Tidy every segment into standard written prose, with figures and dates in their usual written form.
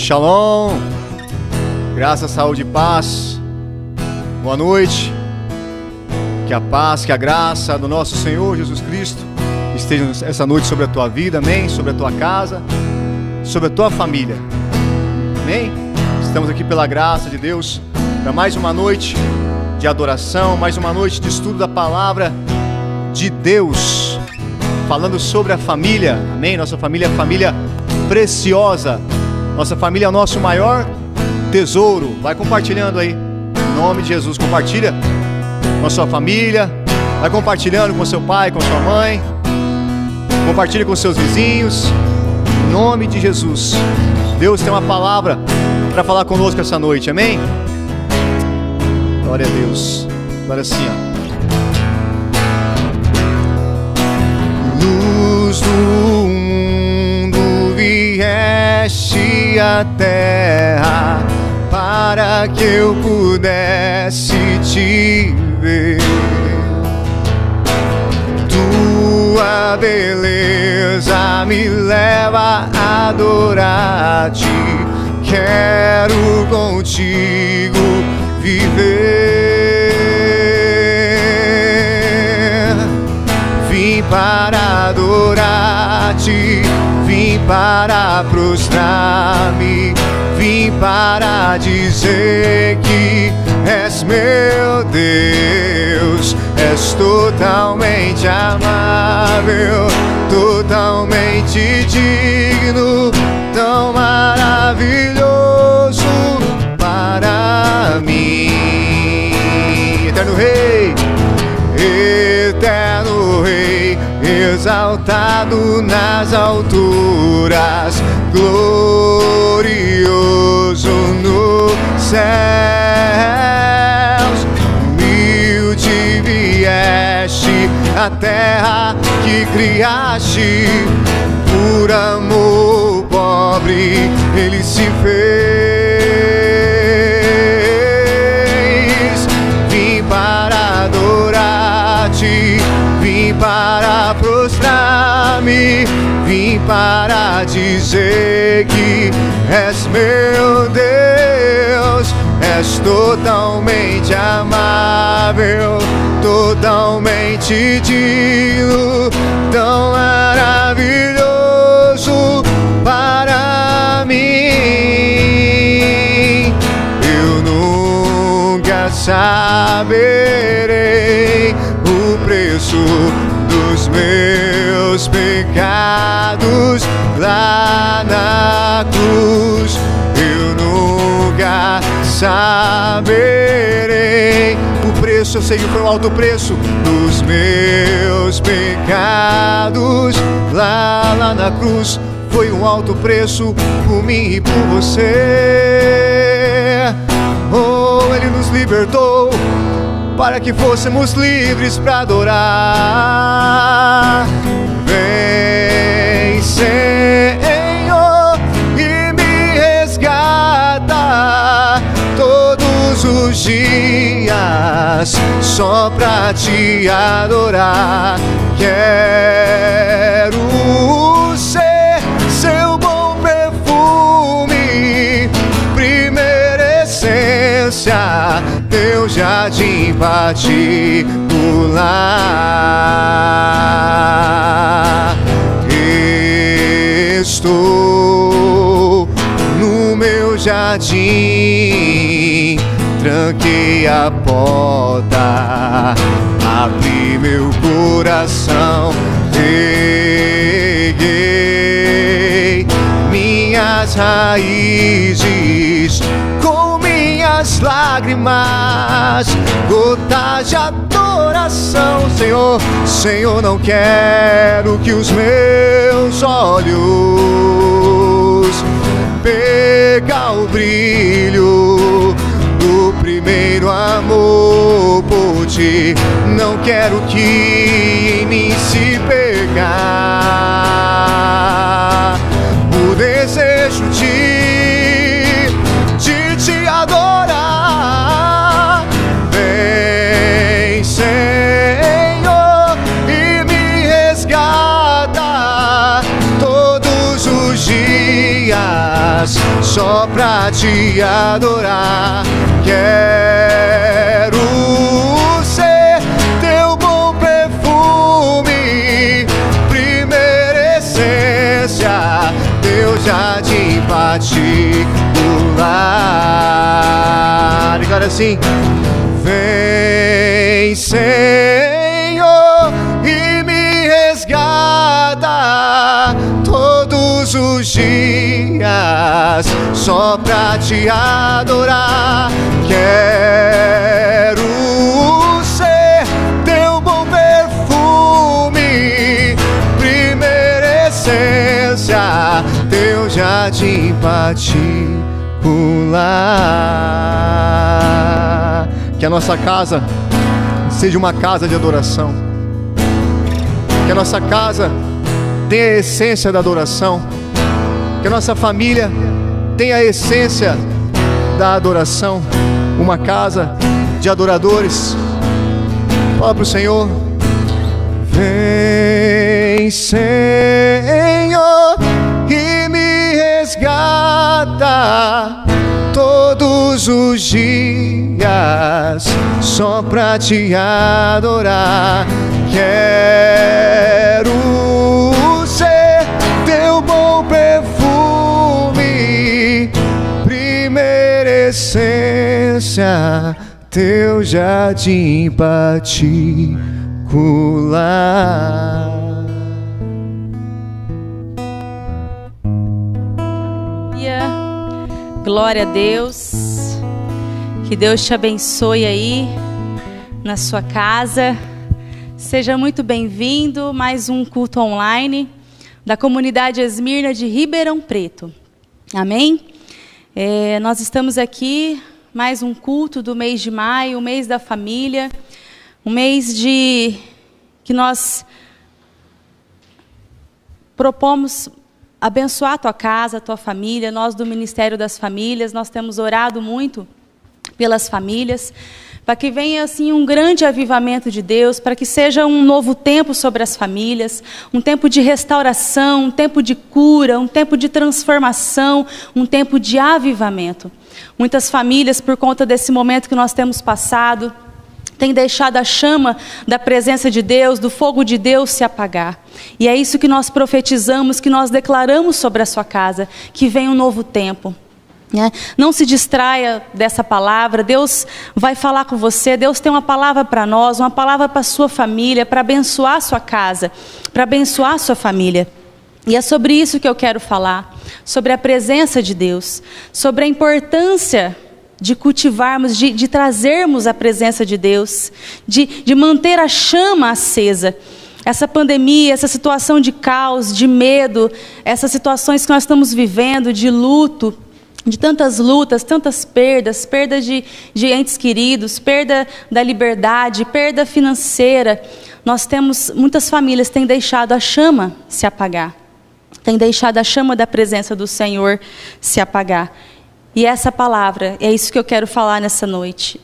Shalom, graça, saúde e paz, boa noite, que a paz, que a graça do nosso Senhor Jesus Cristo esteja essa noite sobre a tua vida, amém, sobre a tua casa, sobre a tua família, amém. Estamos aqui pela graça de Deus para mais uma noite de adoração, mais uma noite de estudo da palavra de Deus, falando sobre a família, amém. Nossa família é a família preciosa, nossa família é o nosso maior tesouro. Vai compartilhando aí, em nome de Jesus, compartilha com a sua família, vai compartilhando com seu pai, com sua mãe, compartilha com seus vizinhos, em nome de Jesus. Deus tem uma palavra para falar conosco essa noite, amém? Glória a Deus. Agora sim, ó. Luz do mundo vieste à terra para que eu pudesse te ver. Tua beleza me leva a adorar-te. Quero contigo viver. Vim para adorar-te, vim para prostrar-me, vim para dizer que és meu Deus, és totalmente amável, totalmente digno, tão maravilhoso para mim. Eterno Rei, eterno Rei, exaltado nas alturas, glorioso nos céus. Humilde vieste à terra que criaste, por amor pobre ele se fez. Vim para adorar-te, vim para prostrar-me, vim para dizer que és meu Deus, és totalmente amável, totalmente digno, tão maravilhoso para mim. Eu nunca saberei o preço dos meus pecados lá na cruz. Eu nunca saberei o preço, eu sei que foi um alto preço dos meus pecados lá na cruz. Foi um alto preço por mim e por você. Oh, ele nos libertou para que fôssemos livres para adorar. Vem, Senhor, e me resgata todos os dias só pra te adorar. Quero ser seu bom perfume, primeira essência, teu jardim particular. Estou no meu jardim, tranquei a porta, abri meu coração, reguei minhas raízes com minhas lágrimas, gotas de adoração. Senhor, Senhor, não quero que os meus olhos percam o brilho do primeiro amor por ti. Não quero que em mim se perca o desejo de te adorar. Vem, Senhor, e me resgata todos os dias só pra te adorar. Quero ser teu bom perfume, primeira essência, teu jardim particular. E cara assim, vem Senhor e me resgata todos os dias só pra te adorar. Quero ser teu bom perfume, primeira essência, teu jardim particular. Que a nossa casa seja uma casa de adoração. Que a nossa casa tenha a essência da adoração. Que a nossa família tenha a essência da adoração. Uma casa de adoradores. Fala para o Senhor. Vem Senhor e me resgata todos os dias só pra te adorar. Quero ser teu bom perfume, primeira essência, teu jardim particular. Glória a Deus. Que Deus te abençoe aí na sua casa. Seja muito bem-vindo. Mais um culto online da comunidade Esmirna de Ribeirão Preto. Amém? Nós estamos aqui, mais um culto do mês de maio, o mês da família. Um mês que nós propomos abençoar a tua casa, a tua família. Nós do Ministério das Famílias, nós temos orado muito pelas famílias, para que venha assim um grande avivamento de Deus, para que seja um novo tempo sobre as famílias, um tempo de restauração, um tempo de cura, um tempo de transformação, um tempo de avivamento. Muitas famílias, por conta desse momento que nós temos passado, tem deixado a chama da presença de Deus, do fogo de Deus se apagar. E é isso que nós profetizamos, que nós declaramos sobre a sua casa, que vem um novo tempo. Não se distraia dessa palavra. Deus vai falar com você. Deus tem uma palavra para nós, uma palavra para a sua família, para abençoar a sua casa, para abençoar a sua família. E é sobre isso que eu quero falar, sobre a presença de Deus, sobre a importância de cultivarmos, de trazermos a presença de Deus, de manter a chama acesa. Essa pandemia, essa situação de caos, de medo, essas situações que nós estamos vivendo, de luto, de tantas lutas, tantas perdas, perda de entes queridos, perda da liberdade, perda financeira. Nós temos, muitas famílias têm deixado a chama se apagar, têm deixado a chama da presença do Senhor se apagar. E essa palavra, é isso que eu quero falar nessa noite,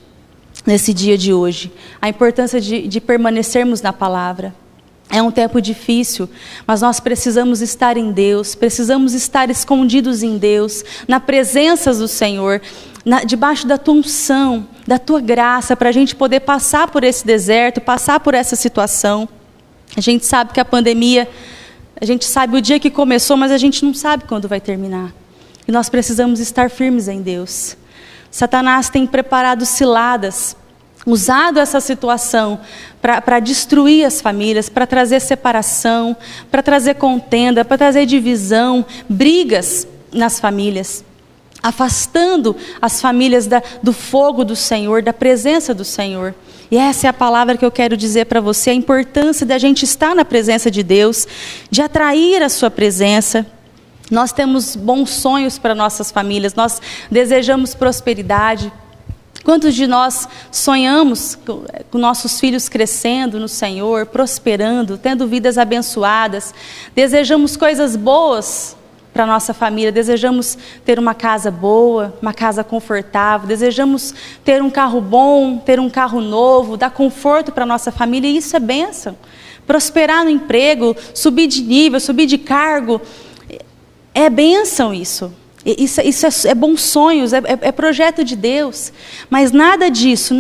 nesse dia de hoje. A importância de permanecermos na palavra. É um tempo difícil, mas nós precisamos estar em Deus, precisamos estar escondidos em Deus, na presença do Senhor, debaixo da tua unção, da tua graça, para a gente poder passar por esse deserto, passar por essa situação. A gente sabe que a pandemia, a gente sabe o dia que começou, mas a gente não sabe quando vai terminar. E nós precisamos estar firmes em Deus. Satanás tem preparado ciladas, usado essa situação para destruir as famílias, para trazer separação, para trazer contenda, para trazer divisão, brigas nas famílias, afastando as famílias do fogo do Senhor, da presença do Senhor. E essa é a palavra que eu quero dizer para você, a importância da gente estar na presença de Deus, de atrair a sua presença. Nós temos bons sonhos para nossas famílias, nós desejamos prosperidade. Quantos de nós sonhamos com nossos filhos crescendo no Senhor, prosperando, tendo vidas abençoadas? Desejamos coisas boas para a nossa família, desejamos ter uma casa boa, uma casa confortável, desejamos ter um carro bom, ter um carro novo, dar conforto para a nossa família, e isso é bênção. Prosperar no emprego, subir de nível, subir de cargo, é bênção isso. Isso é bons sonhos, é projeto de Deus, mas nada disso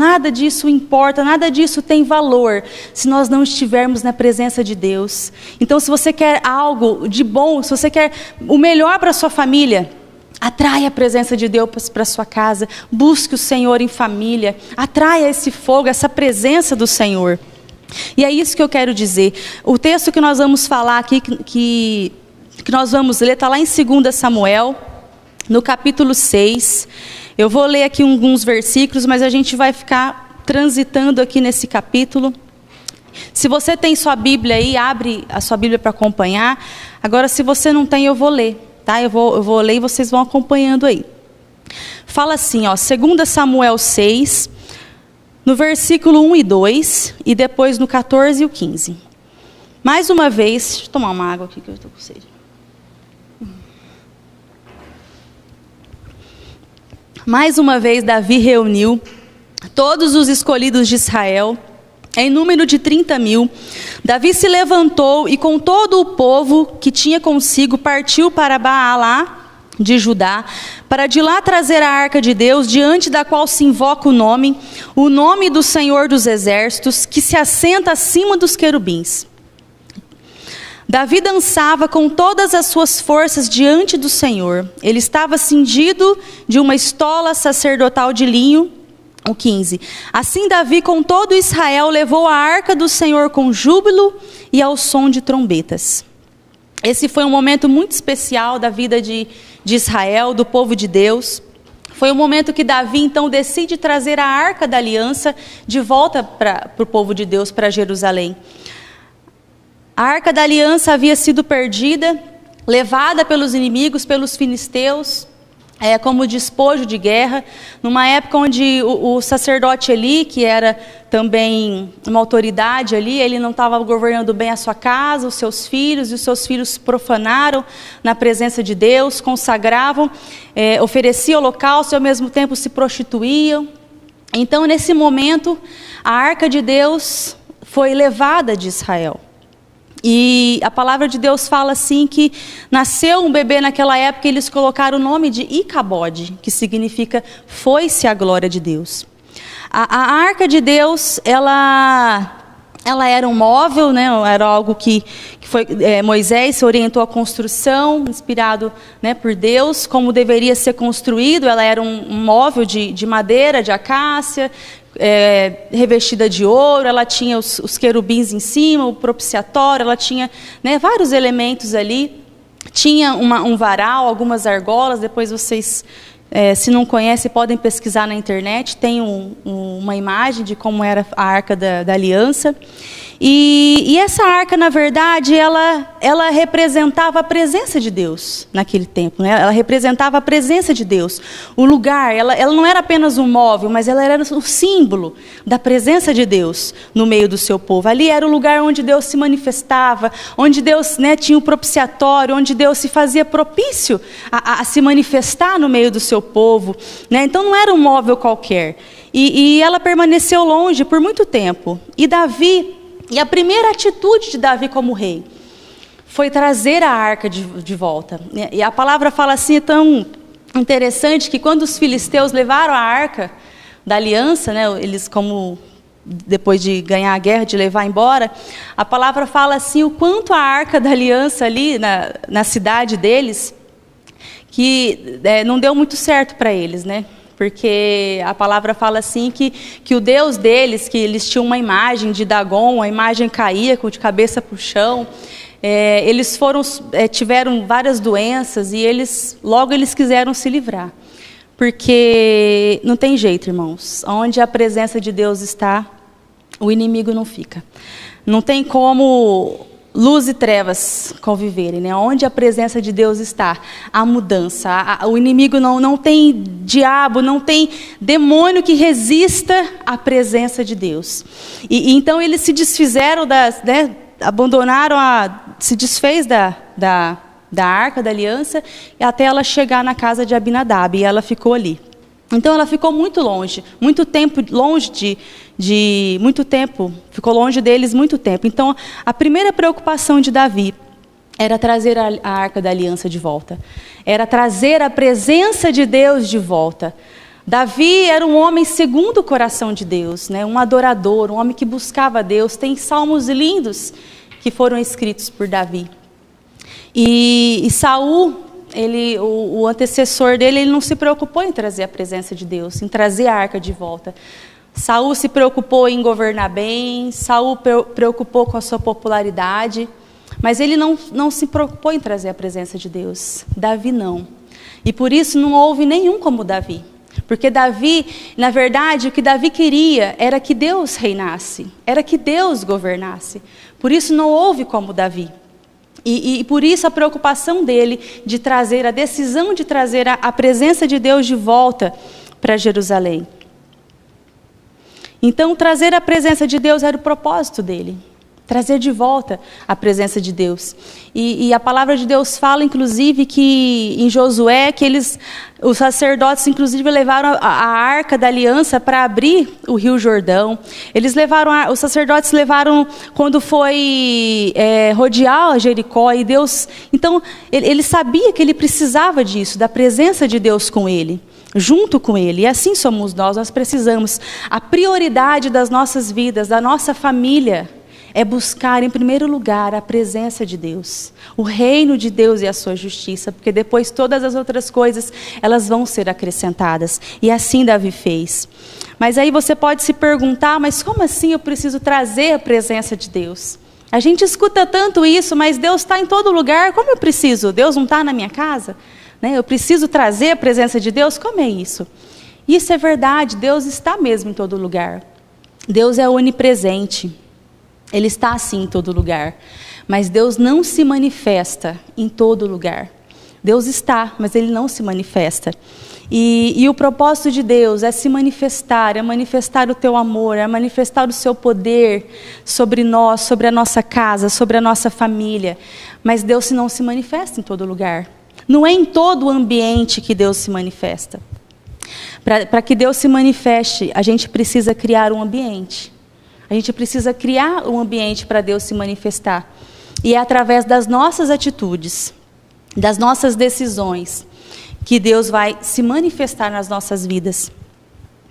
importa, nada disso tem valor se nós não estivermos na presença de Deus. Então, se você quer algo de bom, se você quer o melhor para a sua família, atraia a presença de Deus para a sua casa, busque o Senhor em família, atraia esse fogo, essa presença do Senhor. E é isso que eu quero dizer. O texto que nós vamos falar aqui, que nós vamos ler, está lá em 2 Samuel, no capítulo 6, eu vou ler aqui alguns versículos, mas a gente vai ficar transitando aqui nesse capítulo. Se você tem sua Bíblia aí, abre a sua Bíblia para acompanhar. Agora, se você não tem, eu vou ler, tá? Eu vou ler e vocês vão acompanhando aí. Fala assim, ó, 2 Samuel 6, no versículo 1 e 2, e depois no 14 e o 15. Mais uma vez, deixa eu tomar uma água aqui que eu estou com sede. Mais uma vez Davi reuniu todos os escolhidos de Israel, em número de 30.000. Davi se levantou e com todo o povo que tinha consigo partiu para Baalá de Judá, para de lá trazer a arca de Deus, diante da qual se invoca o nome do Senhor dos Exércitos, que se assenta acima dos querubins. Davi dançava com todas as suas forças diante do Senhor. Ele estava cingido de uma estola sacerdotal de linho. O 15. Assim Davi com todo Israel levou a arca do Senhor com júbilo e ao som de trombetas. Esse foi um momento muito especial da vida de Israel, do povo de Deus. Foi um momento que Davi então decide trazer a arca da aliança de volta para o povo de Deus, para Jerusalém. A arca da aliança havia sido perdida, levada pelos inimigos, pelos filisteus, como despojo de guerra, numa época onde o sacerdote Eli, que era também uma autoridade ali, ele não estava governando bem a sua casa, os seus filhos, e os seus filhos profanaram na presença de Deus, consagravam, ofereciam holocausto e ao mesmo tempo se prostituíam. Então, nesse momento, a arca de Deus foi levada de Israel. E a palavra de Deus fala assim que nasceu um bebê naquela época e eles colocaram o nome de Icabode, que significa foi-se a glória de Deus. A arca de Deus, ela era um móvel, né? Era algo que foi, Moisés se orientou à construção, inspirado, né, por Deus, como deveria ser construído. Ela era um móvel de madeira, de acácia, revestida de ouro. Ela tinha os querubins em cima, o propiciatório, ela tinha, né, vários elementos ali. Tinha um varal, algumas argolas. Depois vocês, se não conhecem, podem pesquisar na internet. Tem uma imagem de como era a arca da aliança. E essa arca, na verdade, ela representava a presença de Deus naquele tempo, né? Ela representava a presença de Deus. O lugar, ela não era apenas um móvel, mas ela era o símbolo da presença de Deus no meio do seu povo. Ali era o lugar onde Deus se manifestava, onde Deus, né, tinha o propiciatório, onde Deus se fazia propício a se manifestar no meio do seu povo, né? Então não era um móvel qualquer. E ela permaneceu longe por muito tempo. E a primeira atitude de Davi como rei foi trazer a arca de volta. E a palavra fala assim, é tão interessante, que quando os filisteus levaram a arca da aliança, né, eles, como depois de ganhar a guerra, de levar embora, a palavra fala assim, o quanto a arca da aliança ali na cidade deles, que não deu muito certo para eles, né? Porque a palavra fala assim que o Deus deles, que eles tinham uma imagem de Dagon, a imagem caía de cabeça para o chão, eles tiveram várias doenças e logo eles quiseram se livrar. Porque não tem jeito, irmãos, onde a presença de Deus está, o inimigo não fica. Não tem como luz e trevas conviverem, né? Onde a presença de Deus está, a mudança. O inimigo não tem diabo, não tem demônio que resista à presença de Deus. E então eles se desfizeram, abandonaram, se desfez da arca da aliança, até ela chegar na casa de Abinadab, e ela ficou ali. Então ela ficou muito longe, muito tempo longe ficou longe deles muito tempo. Então a primeira preocupação de Davi era trazer a Arca da Aliança de volta. Era trazer a presença de Deus de volta. Davi era um homem segundo o coração de Deus, né? Um adorador, um homem que buscava Deus. Tem salmos lindos que foram escritos por Davi. E Saul, o antecessor dele, ele não se preocupou em trazer a presença de Deus, em trazer a arca de volta. Saul se preocupou em governar bem, Saul preocupou com a sua popularidade, mas ele não se preocupou em trazer a presença de Deus. Davi não. E por isso não houve nenhum como Davi. Porque Davi, na verdade, o que Davi queria era que Deus reinasse, era que Deus governasse. Por isso não houve como Davi. E por isso a preocupação dele de trazer, a decisão de trazer a presença de Deus de volta para Jerusalém. Então, trazer a presença de Deus era o propósito dele. Trazer de volta a presença de Deus. E a palavra de Deus fala, inclusive, que em Josué, que os sacerdotes, inclusive, levaram a arca da aliança para abrir o Rio Jordão. Os sacerdotes levaram quando foi rodear Jericó, e Deus... Então, ele sabia que ele precisava disso, da presença de Deus com ele, junto com ele. E assim somos nós precisamos. A prioridade das nossas vidas, da nossa família, é buscar em primeiro lugar a presença de Deus, o reino de Deus e a sua justiça, porque depois todas as outras coisas, elas vão ser acrescentadas. E assim Davi fez. Mas aí você pode se perguntar, mas como assim eu preciso trazer a presença de Deus? A gente escuta tanto isso, mas Deus está em todo lugar, como eu preciso? Deus não está na minha casa? Né? Eu preciso trazer a presença de Deus? Como é isso? Isso é verdade, Deus está mesmo em todo lugar. Deus é onipresente. Ele está assim em todo lugar, mas Deus não se manifesta em todo lugar. Deus está, mas Ele não se manifesta. E o propósito de Deus é se manifestar, é manifestar o teu amor, é manifestar o seu poder sobre nós, sobre a nossa casa, sobre a nossa família. Mas Deus não se manifesta em todo lugar. Não é em todo o ambiente que Deus se manifesta. Para que Deus se manifeste, a gente precisa criar um ambiente. A gente precisa criar um ambiente para Deus se manifestar. E é através das nossas atitudes, das nossas decisões, que Deus vai se manifestar nas nossas vidas.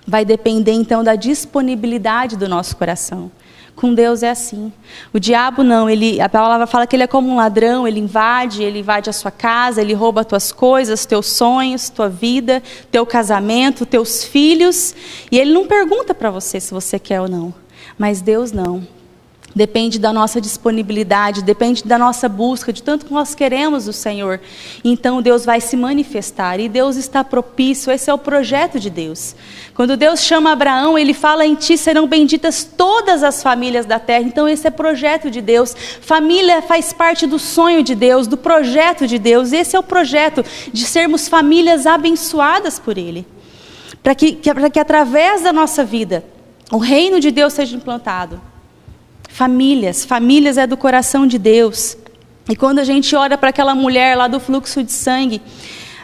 Vai depender, então, da disponibilidade do nosso coração. Com Deus é assim. O diabo não, a palavra fala que ele é como um ladrão, ele invade a sua casa, ele rouba as tuas coisas, teus sonhos, tua vida, teu casamento, teus filhos. E ele não pergunta para você se você quer ou não. Mas Deus não. Depende da nossa disponibilidade, depende da nossa busca, de tanto que nós queremos o Senhor. Então Deus vai se manifestar e Deus está propício, esse é o projeto de Deus. Quando Deus chama Abraão, Ele fala: em ti serão benditas todas as famílias da terra. Então esse é o projeto de Deus. Família faz parte do sonho de Deus, do projeto de Deus. Esse é o projeto de sermos famílias abençoadas por Ele. Para que através da nossa vida, o reino de Deus seja implantado. Famílias é do coração de Deus. E quando a gente olha para aquela mulher lá do fluxo de sangue,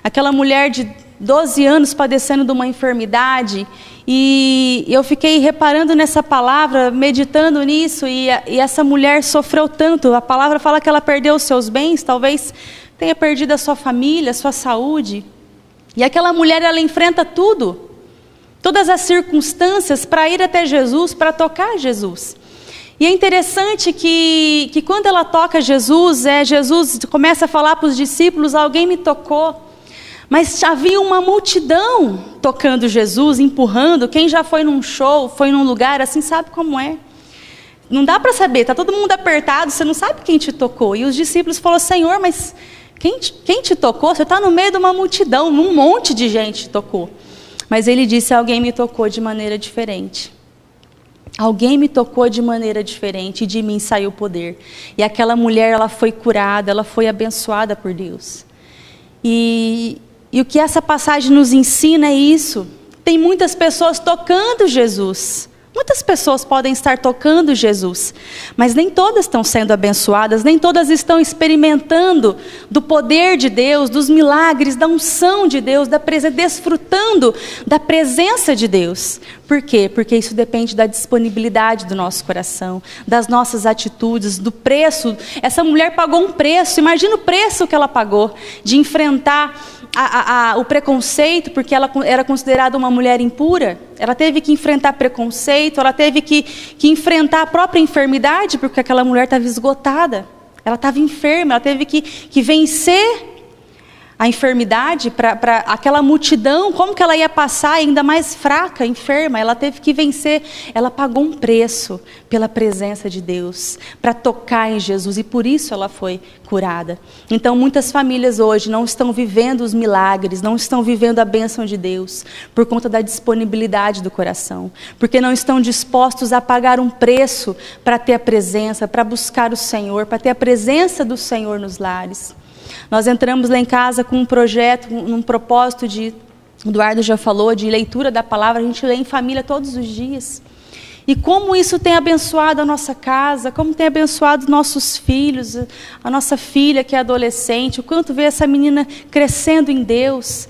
aquela mulher de 12 anos padecendo de uma enfermidade, e eu fiquei reparando nessa palavra, meditando nisso, e essa mulher sofreu tanto. A palavra fala que ela perdeu os seus bens, talvez tenha perdido a sua família, a sua saúde. E aquela mulher, ela enfrenta tudo. Todas as circunstâncias para ir até Jesus, para tocar Jesus. E é interessante que quando ela toca Jesus, Jesus começa a falar para os discípulos: alguém me tocou. Mas havia uma multidão tocando Jesus, empurrando. Quem já foi num show, foi num lugar assim, sabe como é. Não dá para saber, está todo mundo apertado, você não sabe quem te tocou. E os discípulos falaram: Senhor, mas quem te tocou? Você está no meio de uma multidão, um monte de gente te tocou. Mas ele disse: alguém me tocou de maneira diferente. Alguém me tocou de maneira diferente e de mim saiu o poder. E aquela mulher, ela foi curada, ela foi abençoada por Deus. E o que essa passagem nos ensina é isso. Tem muitas pessoas tocando Jesus, Muitas pessoas podem estar tocando Jesus, mas nem todas estão sendo abençoadas, nem todas estão experimentando do poder de Deus, dos milagres, da unção de Deus, desfrutando da presença de Deus. Por quê? Porque isso depende da disponibilidade do nosso coração, das nossas atitudes, do preço. Essa mulher pagou um preço, imagina o preço que ela pagou de enfrentar o preconceito, porque ela era considerada uma mulher impura. Ela teve que enfrentar preconceito, ela teve que enfrentar a própria enfermidade, porque aquela mulher estava esgotada, ela estava enferma, ela teve que vencer a enfermidade para aquela multidão. Como que ela ia passar ainda mais fraca, enferma? Ela teve que vencer. Ela pagou um preço pela presença de Deus, para tocar em Jesus, e por isso ela foi curada. Então muitas famílias hoje não estão vivendo os milagres, não estão vivendo a bênção de Deus, por conta da disponibilidade do coração, porque não estão dispostos a pagar um preço para ter a presença, para buscar o Senhor, para ter a presença do Senhor nos lares. Nós entramos lá em casa com um projeto, um propósito de, o Eduardo já falou, de leitura da palavra. A gente lê em família todos os dias. E como isso tem abençoado a nossa casa, como tem abençoado os nossos filhos, a nossa filha que é adolescente, o quanto vê essa menina crescendo em Deus,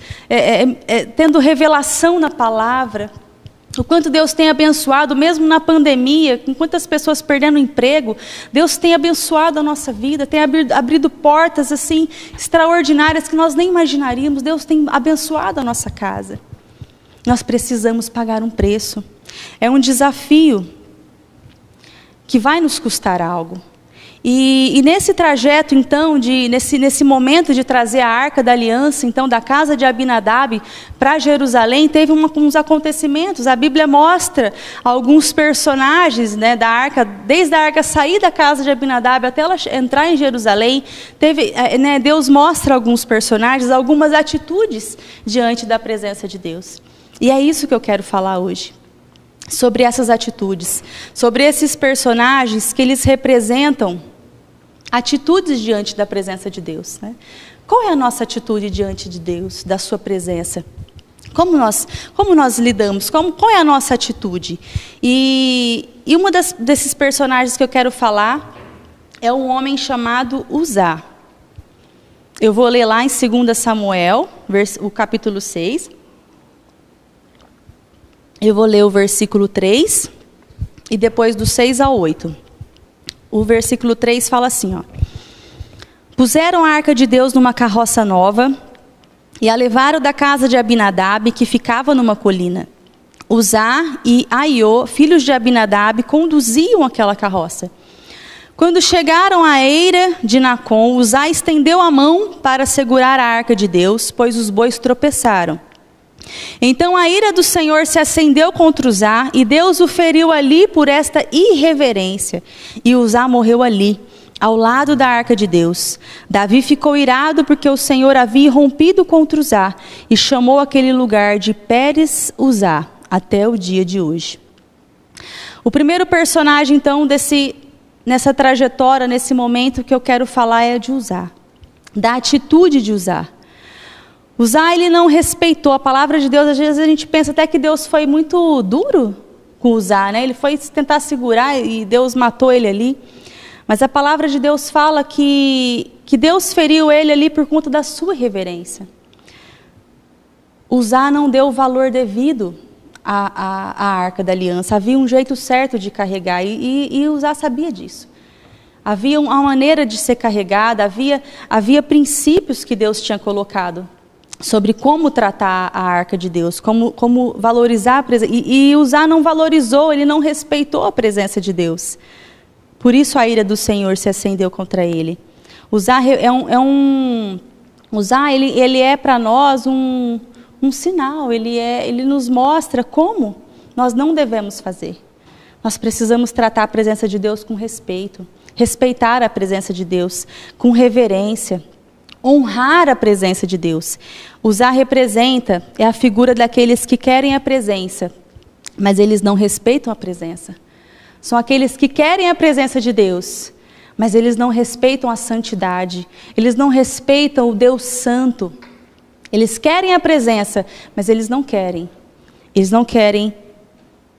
tendo revelação na palavra. O quanto Deus tem abençoado, mesmo na pandemia, com quantas pessoas perdendo o emprego, Deus tem abençoado a nossa vida, tem abrido portas assim extraordinárias que nós nem imaginaríamos. Deus tem abençoado a nossa casa. Nós precisamos pagar um preço. É um desafio que vai nos custar algo. E nesse trajeto, então, nesse momento de trazer a Arca da Aliança, então, da casa de Abinadab para Jerusalém, teve uns acontecimentos. A Bíblia mostra alguns personagens, né, da Arca, desde a Arca sair da casa de Abinadab até ela entrar em Jerusalém. Deus mostra alguns personagens, algumas atitudes diante da presença de Deus. E é isso que eu quero falar hoje. Sobre essas atitudes, sobre esses personagens que eles representam atitudes diante da presença de Deus, né? Qual é a nossa atitude diante de Deus, da sua presença? Como nós lidamos? Qual é a nossa atitude? E uma desses personagens que eu quero falar é um homem chamado Uzá. Eu vou ler lá em 2 Samuel, o capítulo 6. Eu vou ler o versículo 3 e depois do 6 ao 8. O versículo 3 fala assim, ó: puseram a arca de Deus numa carroça nova e a levaram da casa de Abinadab, que ficava numa colina. Uzá e Aiô, filhos de Abinadab, conduziam aquela carroça. Quando chegaram à eira de Nacon, Uzá estendeu a mão para segurar a arca de Deus, pois os bois tropeçaram. Então a ira do Senhor se acendeu contra Uzá, e Deus o feriu ali por esta irreverência. E Uzá morreu ali, ao lado da arca de Deus. Davi ficou irado porque o Senhor havia rompido contra Uzá, e chamou aquele lugar de Pérez Uzá, até o dia de hoje. O primeiro personagem, então, nessa trajetória, nesse momento que eu quero falar é de Uzá, da atitude de Uzá. Uzá, ele não respeitou a palavra de Deus. Às vezes a gente pensa até que Deus foi muito duro com Uzá, né? Ele foi tentar segurar e Deus matou ele ali. Mas a palavra de Deus fala que Deus feriu ele ali por conta da sua irreverência. Uzá não deu o valor devido à Arca da Aliança. Havia um jeito certo de carregar e Uzá sabia disso. Havia uma maneira de ser carregada, havia princípios que Deus tinha colocado sobre como tratar a arca de Deus, como valorizar a presença. E Uzá não valorizou, ele não respeitou a presença de Deus. Por isso a ira do Senhor se acendeu contra ele. Uzá Uzá, ele é para nós um sinal, ele nos mostra como nós não devemos fazer. Nós precisamos tratar a presença de Deus com respeito, respeitar a presença de Deus com reverência, honrar a presença de Deus. Uzá é a figura daqueles que querem a presença, mas eles não respeitam a presença. São aqueles que querem a presença de Deus, mas eles não respeitam a santidade. Eles não respeitam o Deus Santo. Eles querem a presença, mas eles não querem. Eles não querem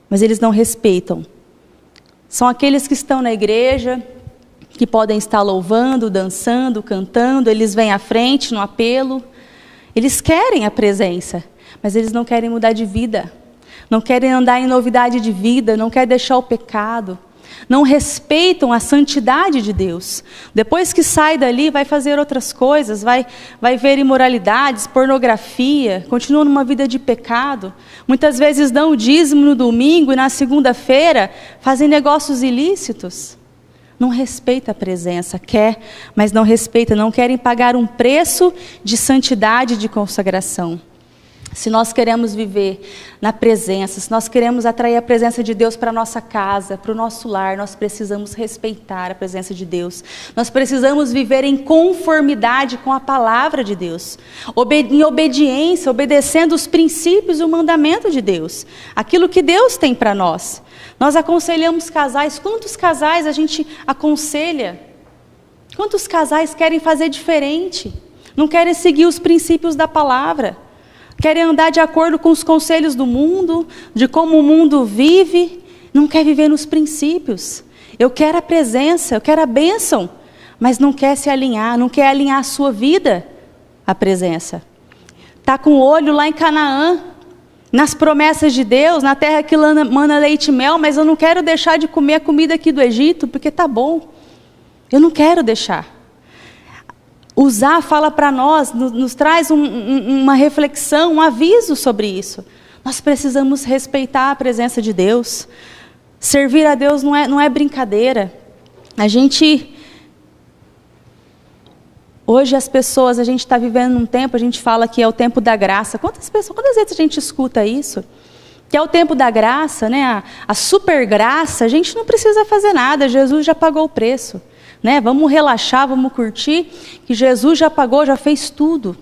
mas eles não respeitam. São aqueles que estão na igreja, que podem estar louvando, dançando, cantando, eles vêm à frente no apelo, eles querem a presença, mas eles não querem mudar de vida, não querem andar em novidade de vida, não querem deixar o pecado, não respeitam a santidade de Deus. Depois que sai dali, vai fazer outras coisas, vai ver imoralidades, pornografia, continua numa vida de pecado. Muitas vezes dão o dízimo no domingo e na segunda-feira fazem negócios ilícitos. Não respeita a presença, quer, mas não respeita, não querem pagar um preço de santidade, de consagração. Se nós queremos viver na presença, se nós queremos atrair a presença de Deus para a nossa casa, para o nosso lar, nós precisamos respeitar a presença de Deus. Nós precisamos viver em conformidade com a palavra de Deus, em obediência, obedecendo os princípios e o mandamento de Deus, aquilo que Deus tem para nós. Nós aconselhamos casais. Quantos casais a gente aconselha? Quantos casais querem fazer diferente? Não querem seguir os princípios da palavra? Querem andar de acordo com os conselhos do mundo, de como o mundo vive, não quer viver nos princípios. Eu quero a presença, eu quero a bênção, mas não quer se alinhar, não quer alinhar a sua vida à presença. Está com o olho lá em Canaã, nas promessas de Deus, na terra que mana leite e mel, mas eu não quero deixar de comer a comida aqui do Egito, porque está bom. Eu não quero deixar. Usar fala para nós, nos traz uma reflexão, um aviso sobre isso. Nós precisamos respeitar a presença de Deus. Servir a Deus não é brincadeira. Hoje as pessoas, a gente está vivendo num tempo, a gente fala que é o tempo da graça. Quantas vezes a gente escuta isso? Que é o tempo da graça, né? A super graça, a gente não precisa fazer nada, Jesus já pagou o preço. Né? Vamos relaxar, vamos curtir, que Jesus já pagou, já fez tudo.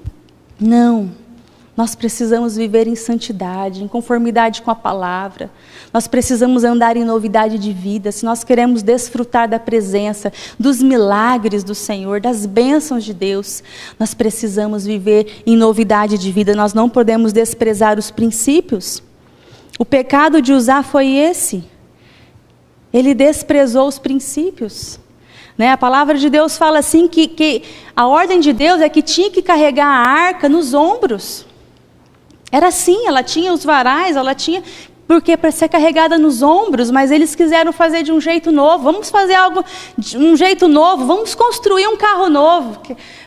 Não, nós precisamos viver em santidade, em conformidade com a palavra. Nós precisamos andar em novidade de vida. Se nós queremos desfrutar da presença, dos milagres do Senhor, das bênçãos de Deus, nós precisamos viver em novidade de vida. Nós não podemos desprezar os princípios. O pecado de Uzá foi esse. Ele desprezou os princípios. Né? A palavra de Deus fala assim que a ordem de Deus é que tinha que carregar a arca nos ombros. Era assim, ela tinha os varais, ela tinha, porque para ser carregada nos ombros, mas eles quiseram fazer de um jeito novo. Vamos fazer algo de um jeito novo, vamos construir um carro novo,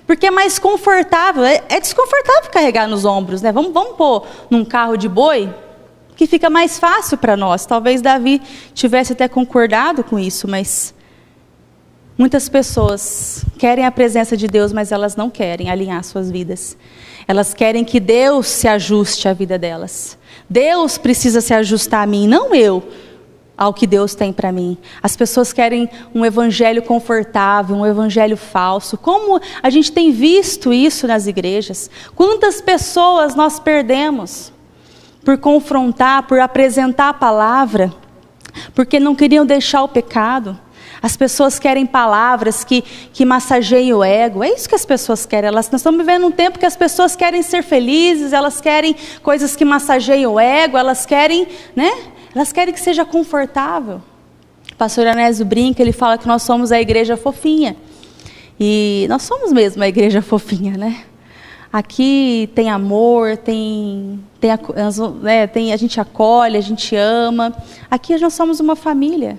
porque é mais confortável. É desconfortável carregar nos ombros, né? Vamos pôr num carro de boi, que fica mais fácil para nós. Talvez Davi tivesse até concordado com isso, mas muitas pessoas querem a presença de Deus, mas elas não querem alinhar suas vidas. Elas querem que Deus se ajuste à vida delas. Deus precisa se ajustar a mim, não eu, ao que Deus tem para mim. As pessoas querem um evangelho confortável, um evangelho falso. Como a gente tem visto isso nas igrejas? Quantas pessoas nós perdemos por confrontar, por apresentar a palavra, porque não queriam deixar o pecado? As pessoas querem palavras que massageiem o ego. É isso que as pessoas querem. Nós estamos vivendo um tempo que as pessoas querem ser felizes, elas querem coisas que massageiem o ego, elas querem, né? Elas querem que seja confortável. O pastor Anésio brinca, ele fala que nós somos a igreja fofinha. E nós somos mesmo a igreja fofinha, né? Aqui tem amor, a gente acolhe, a gente ama. Aqui nós somos uma família.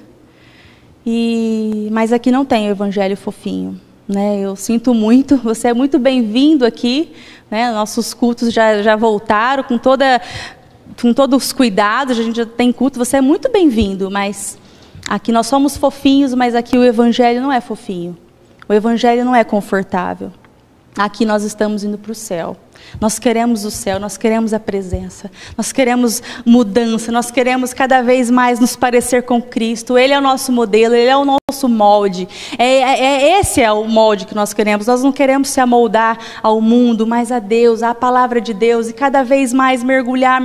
Mas aqui não tem o evangelho fofinho, né? Eu sinto muito, você é muito bem-vindo aqui, né? Nossos cultos já voltaram com todos os cuidados, a gente já tem culto, você é muito bem-vindo, mas aqui nós somos fofinhos, mas aqui o evangelho não é fofinho, o evangelho não é confortável. Aqui nós estamos indo para o céu. Nós queremos o céu, nós queremos a presença, nós queremos mudança, nós queremos cada vez mais nos parecer com Cristo. Ele é o nosso modelo, Ele é o nosso nosso molde. Esse é o molde que nós queremos. Nós não queremos se amoldar ao mundo, mas a Deus, à palavra de Deus, e cada vez mais mergulhar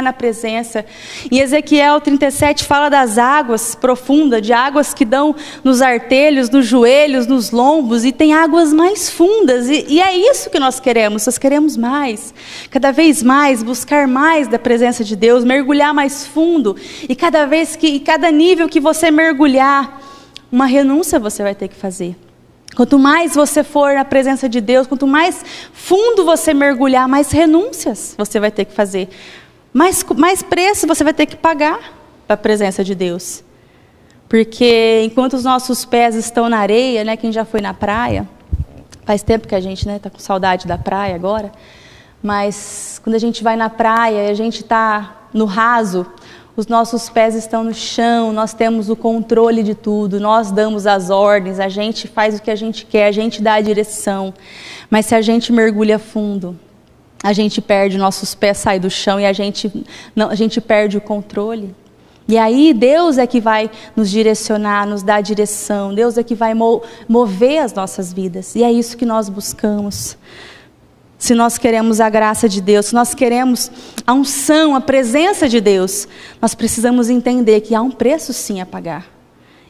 na presença. Em Ezequiel 37 fala das águas profundas, de águas que dão nos artelhos, nos joelhos, nos lombos, e tem águas mais fundas, e é isso que nós queremos mais, cada vez mais, buscar mais da presença de Deus, mergulhar mais fundo, e cada nível que você mergulhar, uma renúncia você vai ter que fazer. Quanto mais você for na presença de Deus, quanto mais fundo você mergulhar, mais renúncias você vai ter que fazer. Mais preço você vai ter que pagar para a presença de Deus. Porque enquanto os nossos pés estão na areia, né, quem já foi na praia, faz tempo que a gente está com saudade da praia agora, mas quando a gente vai na praia e a gente está no raso, os nossos pés estão no chão, nós temos o controle de tudo, nós damos as ordens, a gente faz o que a gente quer, a gente dá a direção. Mas se a gente mergulha fundo, a gente perde, nossos pés saem do chão e a gente perde o controle. E aí Deus é que vai nos direcionar, nos dar a direção, Deus é que vai mover as nossas vidas. E é isso que nós buscamos. Se nós queremos a graça de Deus, se nós queremos a unção, a presença de Deus, nós precisamos entender que há um preço sim a pagar.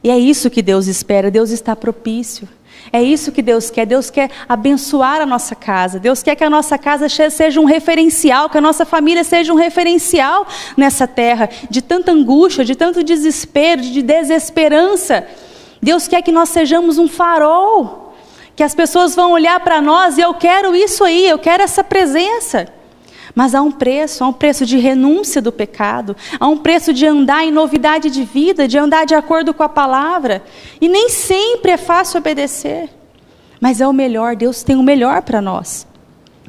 E é isso que Deus espera, Deus está propício. É isso que Deus quer abençoar a nossa casa. Deus quer que a nossa casa seja um referencial, que a nossa família seja um referencial nessa terra, de tanta angústia, de tanto desespero, de desesperança. Deus quer que nós sejamos um farol, que as pessoas vão olhar para nós e eu quero isso aí, eu quero essa presença. Mas há um preço de renúncia do pecado, há um preço de andar em novidade de vida, de andar de acordo com a palavra. E nem sempre é fácil obedecer, mas é o melhor, Deus tem o melhor para nós.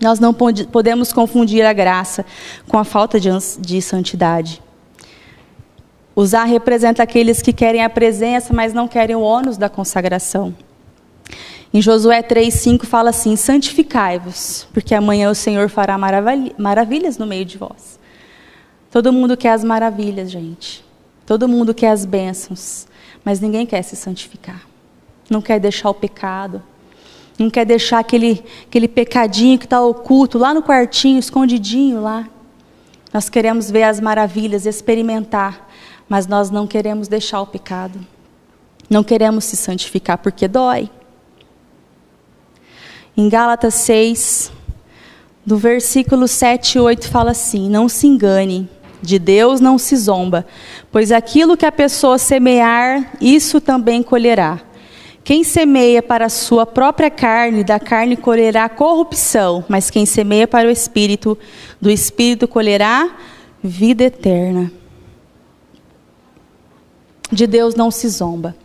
Nós não podemos confundir a graça com a falta de santidade. Usar representa aqueles que querem a presença, mas não querem o ônus da consagração. Em Josué 3,5 fala assim: santificai-vos, porque amanhã o Senhor fará maravilhas no meio de vós. Todo mundo quer as maravilhas, gente. Todo mundo quer as bênçãos, mas ninguém quer se santificar. Não quer deixar o pecado. Não quer deixar aquele pecadinho que está oculto, lá no quartinho, escondidinho lá. Nós queremos ver as maravilhas, experimentar, mas nós não queremos deixar o pecado. Não queremos se santificar, porque dói. Em Gálatas 6, do versículo 7 e 8, fala assim: não se engane, de Deus não se zomba, pois aquilo que a pessoa semear, isso também colherá. Quem semeia para a sua própria carne, da carne colherá corrupção, mas quem semeia para o Espírito, do Espírito colherá vida eterna. De Deus não se zomba.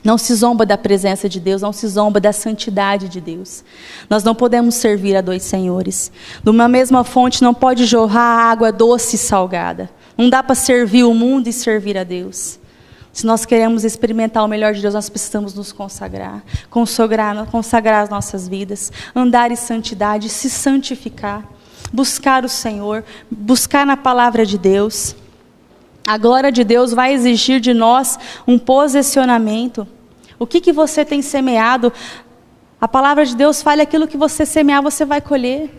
Não se zomba da presença de Deus, não se zomba da santidade de Deus. Nós não podemos servir a dois senhores. De uma mesma fonte não pode jorrar água doce e salgada. Não dá para servir o mundo e servir a Deus. Se nós queremos experimentar o melhor de Deus, nós precisamos nos consagrar as nossas vidas, andar em santidade, se santificar, buscar o Senhor, buscar na palavra de Deus. A glória de Deus vai exigir de nós um posicionamento. O que você tem semeado? A palavra de Deus fala: aquilo que você semear, você vai colher.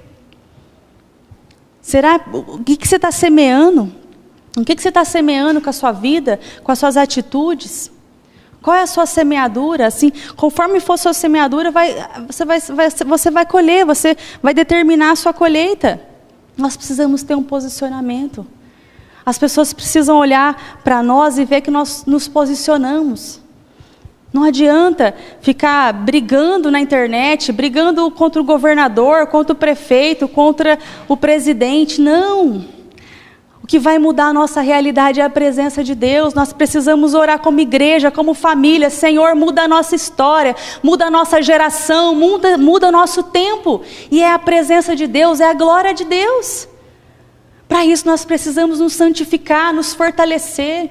O que você está semeando? O que você está semeando com a sua vida, com as suas atitudes? Qual é a sua semeadura? Assim, conforme for a sua semeadura, você vai colher, você vai determinar a sua colheita. Nós precisamos ter um posicionamento. As pessoas precisam olhar para nós e ver que nós nos posicionamos. Não adianta ficar brigando na internet, brigando contra o governador, contra o prefeito, contra o presidente. Não. O que vai mudar a nossa realidade é a presença de Deus. Nós precisamos orar como igreja, como família. Senhor, muda a nossa história, muda a nossa geração, muda o nosso tempo. E é a presença de Deus, é a glória de Deus. Para isso nós precisamos nos santificar, nos fortalecer.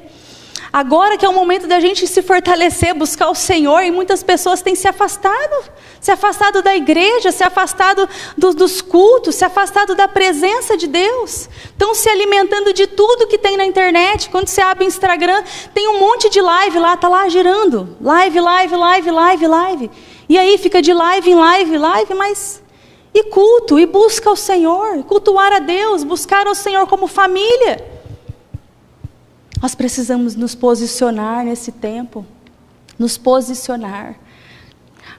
Agora que é o momento da gente se fortalecer, buscar o Senhor, e muitas pessoas têm se afastado da igreja, se afastado dos cultos, se afastado da presença de Deus. Estão se alimentando de tudo que tem na internet. Quando você abre o Instagram, tem um monte de live lá, está lá girando. Live. E aí fica de live em live, mas... E culto, e busca o Senhor, cultuar a Deus, buscar o Senhor como família. Nós precisamos nos posicionar nesse tempo, nos posicionar.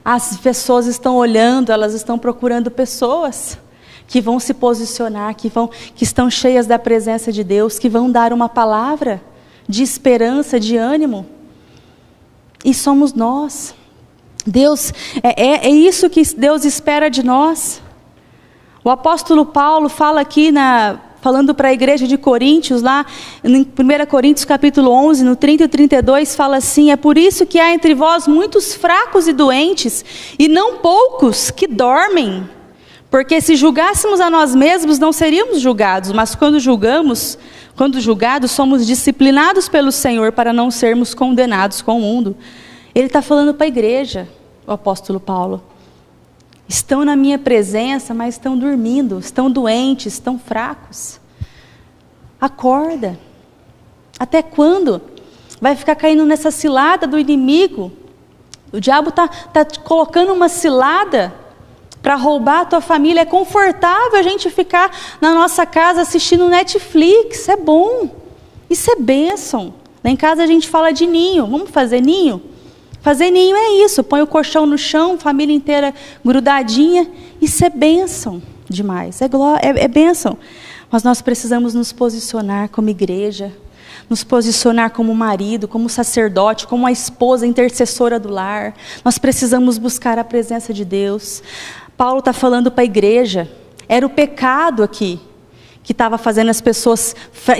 As pessoas estão olhando, elas estão procurando pessoas que vão se posicionar, que estão cheias da presença de Deus, que vão dar uma palavra de esperança, de ânimo. E somos nós. Deus, é isso que Deus espera de nós. O apóstolo Paulo fala aqui, falando para a igreja de Coríntios, lá em 1 Coríntios capítulo 11, no 30 e 32, fala assim: é por isso que há entre vós muitos fracos e doentes, e não poucos que dormem. Porque se julgássemos a nós mesmos, não seríamos julgados, mas quando julgados, somos disciplinados pelo Senhor para não sermos condenados com o mundo. Ele está falando para a igreja, o apóstolo Paulo. Estão na minha presença, mas estão dormindo, estão doentes, estão fracos. Acorda. Até quando? Vai ficar caindo nessa cilada do inimigo? O diabo está colocando uma cilada para roubar a tua família. É confortável a gente ficar na nossa casa assistindo Netflix, é bom. Isso é bênção. Lá em casa a gente fala de ninho. Vamos fazer ninho? Fazer ninho é isso, põe o colchão no chão, família inteira grudadinha. Isso é bênção demais, é bênção. Mas nós precisamos nos posicionar como igreja, nos posicionar como marido, como sacerdote, como a esposa intercessora do lar. Nós precisamos buscar a presença de Deus. Paulo está falando para a igreja, era o pecado aqui que estava fazendo as pessoas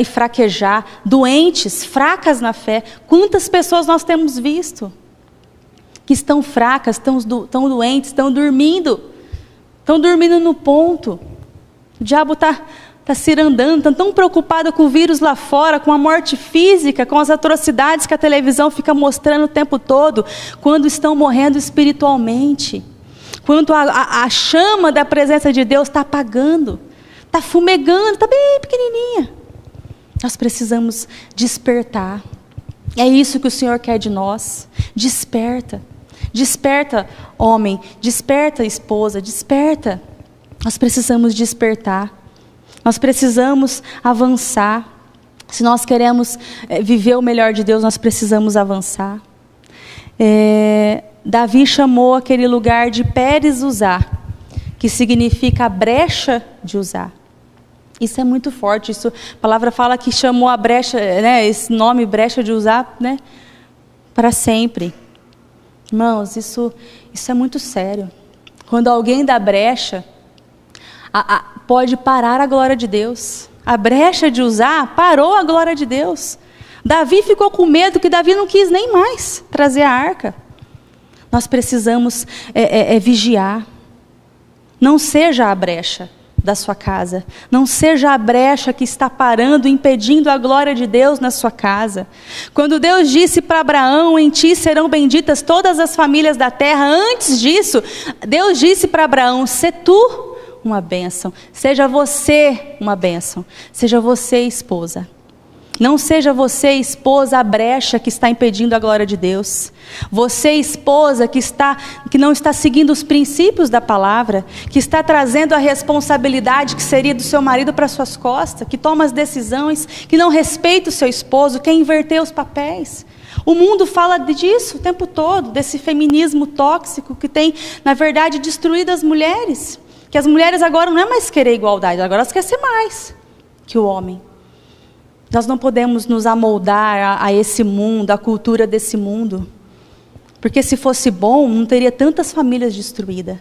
fraquejar, doentes, fracas na fé. Quantas pessoas nós temos visto que estão fracas, estão doentes, estão dormindo no ponto. O diabo está cirandando, está tão preocupado com o vírus lá fora, com a morte física, com as atrocidades que a televisão fica mostrando o tempo todo, quando estão morrendo espiritualmente, quando a chama da presença de Deus está apagando, está fumegando, está bem pequenininha. Nós precisamos despertar. É isso que o Senhor quer de nós. Desperta. Desperta, homem. Desperta, esposa. Desperta. Nós precisamos despertar. Nós precisamos avançar. Se nós queremos viver o melhor de Deus, nós precisamos avançar. Davi chamou aquele lugar de Pérez Uzá, que significa a brecha de Uzá. Isso é muito forte. A palavra fala que chamou a brecha, né, esse nome brecha de Uzá, né, para sempre. Irmãos, isso é muito sério. Quando alguém dá brecha, pode parar a glória de Deus. A brecha de Uzá parou a glória de Deus. Davi ficou com medo, que Davi não quis nem mais trazer a arca. Nós precisamos vigiar. Não seja a brecha da sua casa. Não seja a brecha que está parando, impedindo a glória de Deus na sua casa. Quando Deus disse para Abraão: em ti serão benditas todas as famílias da terra. Antes disso, Deus disse para Abraão: sê tu uma bênção. Seja você uma bênção. Seja você, esposa. Não seja você, esposa, a brecha que está impedindo a glória de Deus. Você, esposa, que não está seguindo os princípios da palavra, que está trazendo a responsabilidade que seria do seu marido para suas costas, que toma as decisões, que não respeita o seu esposo, quer inverter os papéis. O mundo fala disso o tempo todo, desse feminismo tóxico que tem, na verdade, destruído as mulheres. Que as mulheres agora não é mais querer igualdade, agora elas querem ser mais que o homem. Nós não podemos nos amoldar a esse mundo, a cultura desse mundo. Porque se fosse bom, não teria tantas famílias destruídas.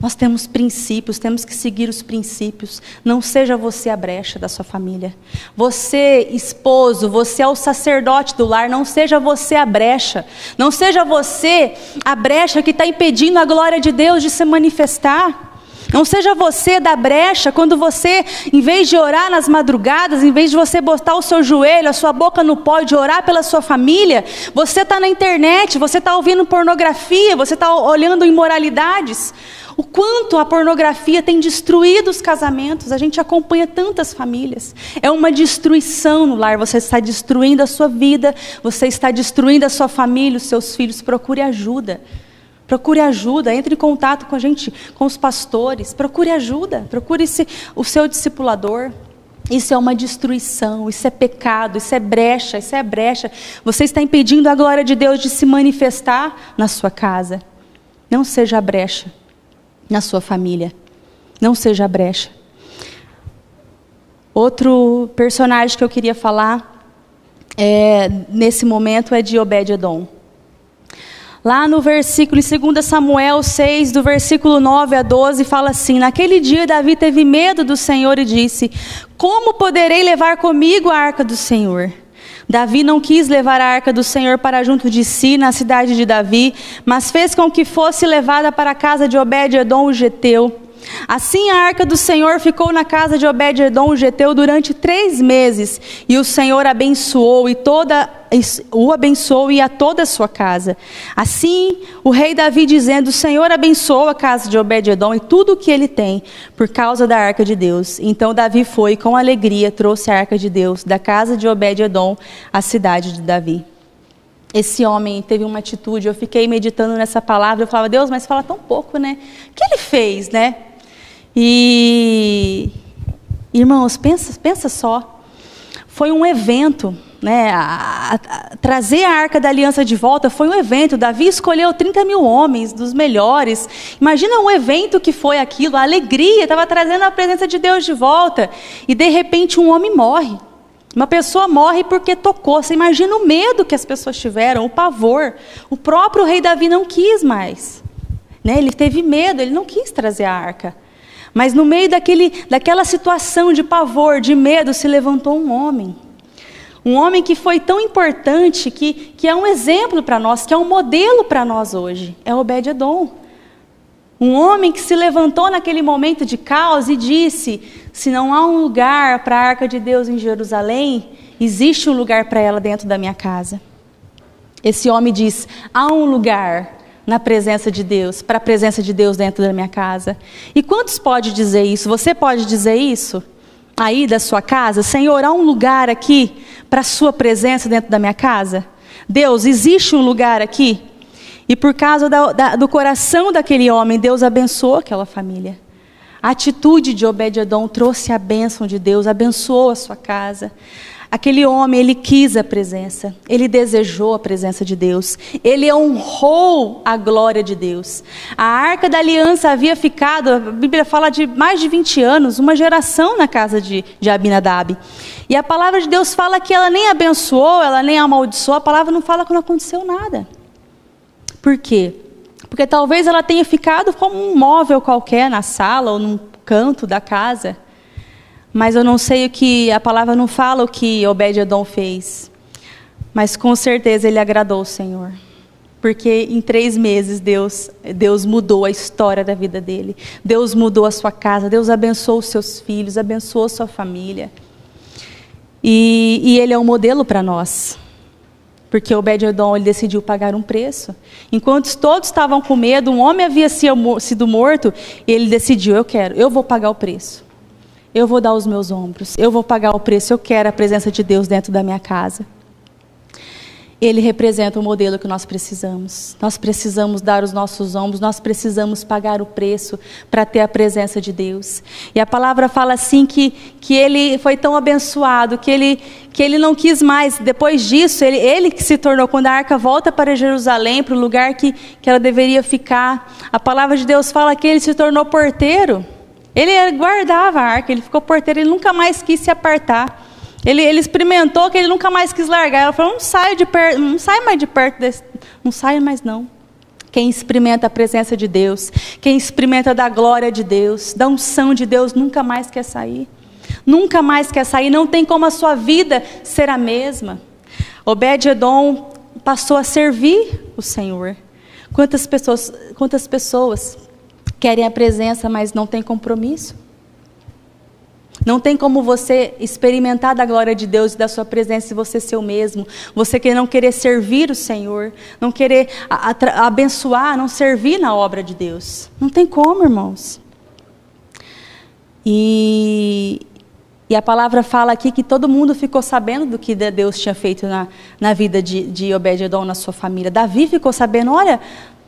Nós temos princípios, temos que seguir os princípios. Não seja você a brecha da sua família. Você, esposo, você é o sacerdote do lar, não seja você a brecha. Não seja você a brecha que está impedindo a glória de Deus de se manifestar. Não seja você da brecha, quando você, em vez de orar nas madrugadas, em vez de você botar o seu joelho, a sua boca no pó de orar pela sua família, você está na internet, você está ouvindo pornografia, você está olhando imoralidades. O quanto a pornografia tem destruído os casamentos, a gente acompanha tantas famílias. É uma destruição no lar, você está destruindo a sua vida, você está destruindo a sua família, os seus filhos. Procure ajuda. Procure ajuda, entre em contato com a gente, com os pastores. Procure ajuda, procure o seu discipulador. Isso é uma destruição, isso é pecado, isso é brecha, isso é brecha. Você está impedindo a glória de Deus de se manifestar na sua casa. Não seja a brecha na sua família. Não seja a brecha. Outro personagem que eu queria falar nesse momento é de Obed-edom. Lá no versículo, em 2 Samuel 6, do versículo 9 a 12, fala assim: naquele dia Davi teve medo do Senhor e disse: como poderei levar comigo a arca do Senhor? Davi não quis levar a arca do Senhor para junto de si, na cidade de Davi, mas fez com que fosse levada para a casa de Obed-edom o geteu. Assim a arca do Senhor ficou na casa de Obed-edom o geteu durante 3 meses, e o Senhor o abençoou e a toda a sua casa. Assim o rei Davi dizendo: o Senhor abençoou a casa de Obed-edom e tudo o que ele tem, por causa da arca de Deus. Então Davi foi com alegria, trouxe a arca de Deus da casa de Obed-edom à cidade de Davi. Esse homem teve uma atitude, eu fiquei meditando nessa palavra, eu falava: Deus, mas fala tão pouco, né? O que ele fez, né? E, irmãos, pensa só, foi um evento, né? Trazer a Arca da Aliança de volta foi um evento. Davi escolheu 30 mil homens, dos melhores. Imagina um evento que foi aquilo, a alegria, estava trazendo a presença de Deus de volta, e de repente um homem morre. Uma pessoa morre porque tocou. Você imagina o medo que as pessoas tiveram, o pavor. O próprio rei Davi não quis mais, né? Ele teve medo, ele não quis trazer a arca. Mas no meio daquela situação de pavor, de medo, se levantou um homem. Um homem que foi tão importante, que é um exemplo para nós, que é um modelo para nós hoje. É Obed-edom. Um homem que se levantou naquele momento de caos e disse: se não há um lugar para a arca de Deus em Jerusalém, existe um lugar para ela dentro da minha casa. Esse homem diz: há um lugar na presença de Deus, para a presença de Deus dentro da minha casa. E quantos pode dizer isso? Você pode dizer isso? Aí da sua casa: Senhor, há um lugar aqui para a sua presença dentro da minha casa? Deus, existe um lugar aqui? E por causa do coração daquele homem, Deus abençoou aquela família. A atitude de Obed-edom trouxe a bênção de Deus, abençoou a sua casa. Aquele homem, ele quis a presença, ele desejou a presença de Deus, ele honrou a glória de Deus. A Arca da Aliança havia ficado, a Bíblia fala de mais de 20 anos, uma geração na casa de Abinadab. E a palavra de Deus fala que ela nem abençoou, ela nem amaldiçoou, a palavra não fala que não aconteceu nada. Por quê? Porque talvez ela tenha ficado como um móvel qualquer na sala ou num canto da casa. Mas eu não sei o que, a palavra não fala o que Obed-edom fez. Mas com certeza ele agradou o Senhor. Porque em 3 meses Deus mudou a história da vida dele. Deus mudou a sua casa, Deus abençoou os seus filhos, abençoou a sua família. E ele é um modelo para nós. Porque Obed-edom, ele decidiu pagar um preço. Enquanto todos estavam com medo, um homem havia sido morto, ele decidiu: eu vou pagar o preço. Eu vou dar os meus ombros, eu vou pagar o preço, eu quero a presença de Deus dentro da minha casa. Ele representa o modelo que nós precisamos. Nós precisamos dar os nossos ombros, nós precisamos pagar o preço para ter a presença de Deus. E a palavra fala assim que ele foi tão abençoado, que ele não quis mais. Depois disso, ele que se tornou, quando a arca volta para Jerusalém, para o lugar que ela deveria ficar, a palavra de Deus fala que ele se tornou porteiro. Ele guardava a arca, ele ficou porteiro, ele nunca mais quis se apartar. Ele experimentou que ele nunca mais quis largar. Ela falou: não sai mais de perto desse, não sai mais não. Quem experimenta a presença de Deus, quem experimenta da glória de Deus, da unção de Deus, nunca mais quer sair. Nunca mais quer sair, não tem como a sua vida ser a mesma. Obed-edom passou a servir o Senhor. Quantas pessoas querem a presença, mas não tem compromisso. Não tem como você experimentar da glória de Deus e da sua presença se você ser o mesmo. Você não querer servir o Senhor, não querer abençoar, não servir na obra de Deus. Não tem como, irmãos. E a palavra fala aqui que todo mundo ficou sabendo do que Deus tinha feito na vida de Obed-edom, na sua família. Davi ficou sabendo, olha,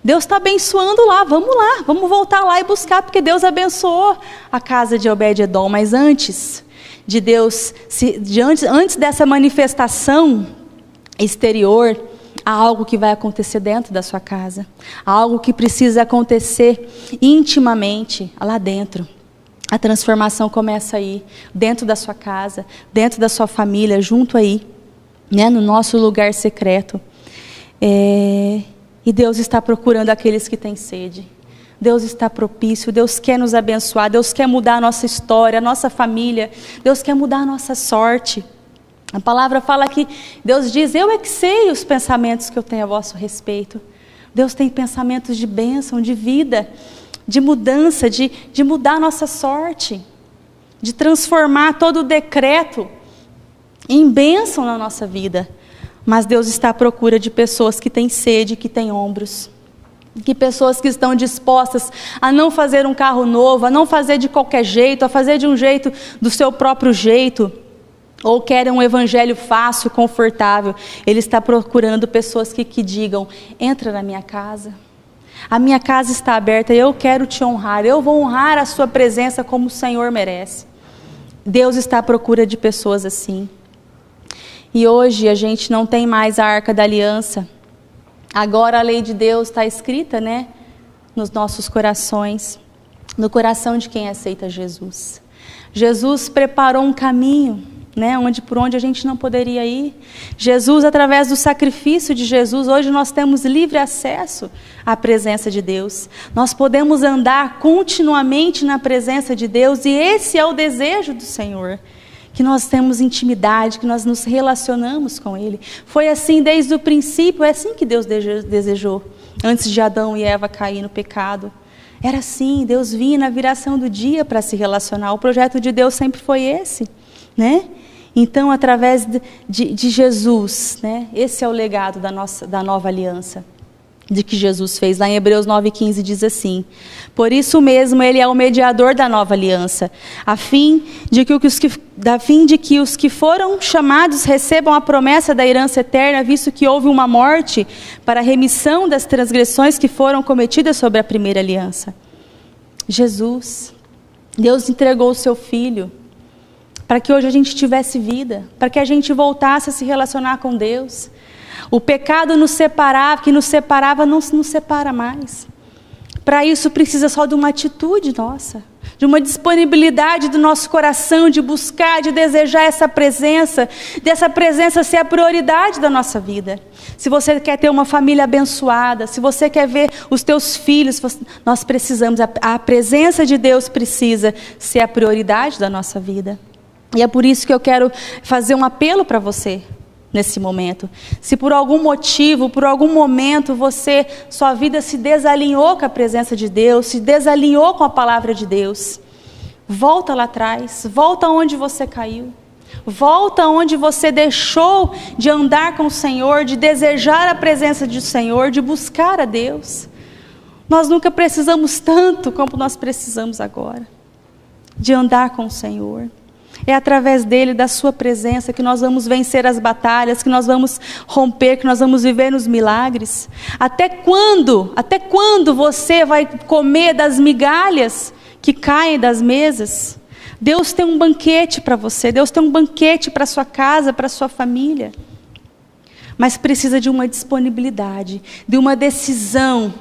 Deus está abençoando lá, vamos voltar lá e buscar, porque Deus abençoou a casa de Obed-edom. Mas antes de Deus, antes dessa manifestação exterior, há algo que vai acontecer dentro da sua casa. Há algo que precisa acontecer intimamente, lá dentro. A transformação começa aí, dentro da sua casa, dentro da sua família, junto aí, né, no nosso lugar secreto. E Deus está procurando aqueles que têm sede. Deus está propício, Deus quer nos abençoar, Deus quer mudar a nossa história, a nossa família, Deus quer mudar a nossa sorte. A palavra fala que Deus diz, eu é que sei os pensamentos que eu tenho a vosso respeito. Deus tem pensamentos de bênção, de vida, de mudança, de mudar a nossa sorte, de transformar todo o decreto em bênção na nossa vida. Mas Deus está à procura de pessoas que têm sede, que têm ombros. Que pessoas que estão dispostas a não fazer um carro novo, a não fazer de qualquer jeito, a fazer de um jeito, do seu próprio jeito. Ou querem um evangelho fácil, confortável. Ele está procurando pessoas que digam, entra na minha casa. A minha casa está aberta, eu quero te honrar. Eu vou honrar a sua presença como o Senhor merece. Deus está à procura de pessoas assim. E hoje a gente não tem mais a Arca da Aliança. Agora a lei de Deus está escrita, né, nos nossos corações, no coração de quem aceita Jesus. Jesus preparou um caminho, né, por onde a gente não poderia ir. Jesus, através do sacrifício de Jesus, hoje nós temos livre acesso à presença de Deus. Nós podemos andar continuamente na presença de Deus e esse é o desejo do Senhor. Que nós temos intimidade, que nós nos relacionamos com Ele. Foi assim desde o princípio, é assim que Deus desejou. Antes de Adão e Eva cair no pecado. Era assim, Deus vinha na viração do dia para se relacionar. O projeto de Deus sempre foi esse, né? Então, através de Jesus, né? Esse é o legado da nova aliança. De que Jesus fez. Lá em Hebreus 9,15 diz assim, por isso mesmo ele é o mediador da nova aliança, a fim de que os que foram chamados recebam a promessa da herança eterna, visto que houve uma morte para a remissão das transgressões que foram cometidas sobre a primeira aliança. Jesus, Deus entregou o seu Filho, para que hoje a gente tivesse vida, para que a gente voltasse a se relacionar com Deus. O pecado que nos separava, não nos separa mais. Para isso precisa só de uma atitude nossa, de uma disponibilidade do nosso coração, de buscar, de desejar essa presença, dessa presença ser a prioridade da nossa vida. Se você quer ter uma família abençoada, se você quer ver os teus filhos, nós precisamos, a presença de Deus precisa ser a prioridade da nossa vida. E é por isso que eu quero fazer um apelo para você. Nesse momento, se por algum motivo, por algum momento sua vida se desalinhou com a presença de Deus, se desalinhou com a palavra de Deus, volta lá atrás, volta onde você caiu, volta onde você deixou de andar com o Senhor, de desejar a presença do Senhor, de buscar a Deus. Nós nunca precisamos tanto como nós precisamos agora, de andar com o Senhor. É através dele, da sua presença, que nós vamos vencer as batalhas, que nós vamos romper, que nós vamos viver nos milagres. Até quando você vai comer das migalhas que caem das mesas? Deus tem um banquete para você, Deus tem um banquete para a sua casa, para a sua família. Mas precisa de uma disponibilidade, de uma decisão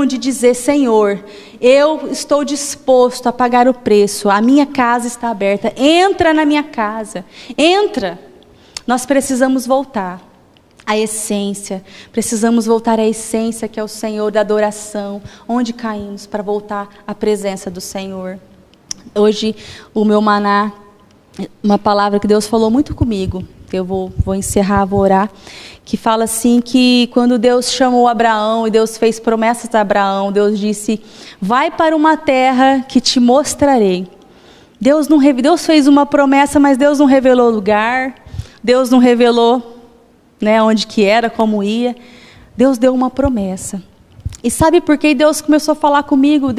de dizer, Senhor, eu estou disposto a pagar o preço, a minha casa está aberta, entra na minha casa, entra. Nós precisamos voltar à essência, precisamos voltar à essência que é o Senhor, da adoração, onde caímos, para voltar à presença do Senhor. Hoje, o meu maná, uma palavra que Deus falou muito comigo, eu vou encerrar, vou orar, que fala assim que quando Deus chamou Abraão e Deus fez promessas a Abraão, Deus disse, vai para uma terra que te mostrarei. Deus fez uma promessa, mas Deus não revelou o lugar, Deus não revelou, né, onde que era, como ia. Deus deu uma promessa. E sabe por que Deus começou a falar comigo?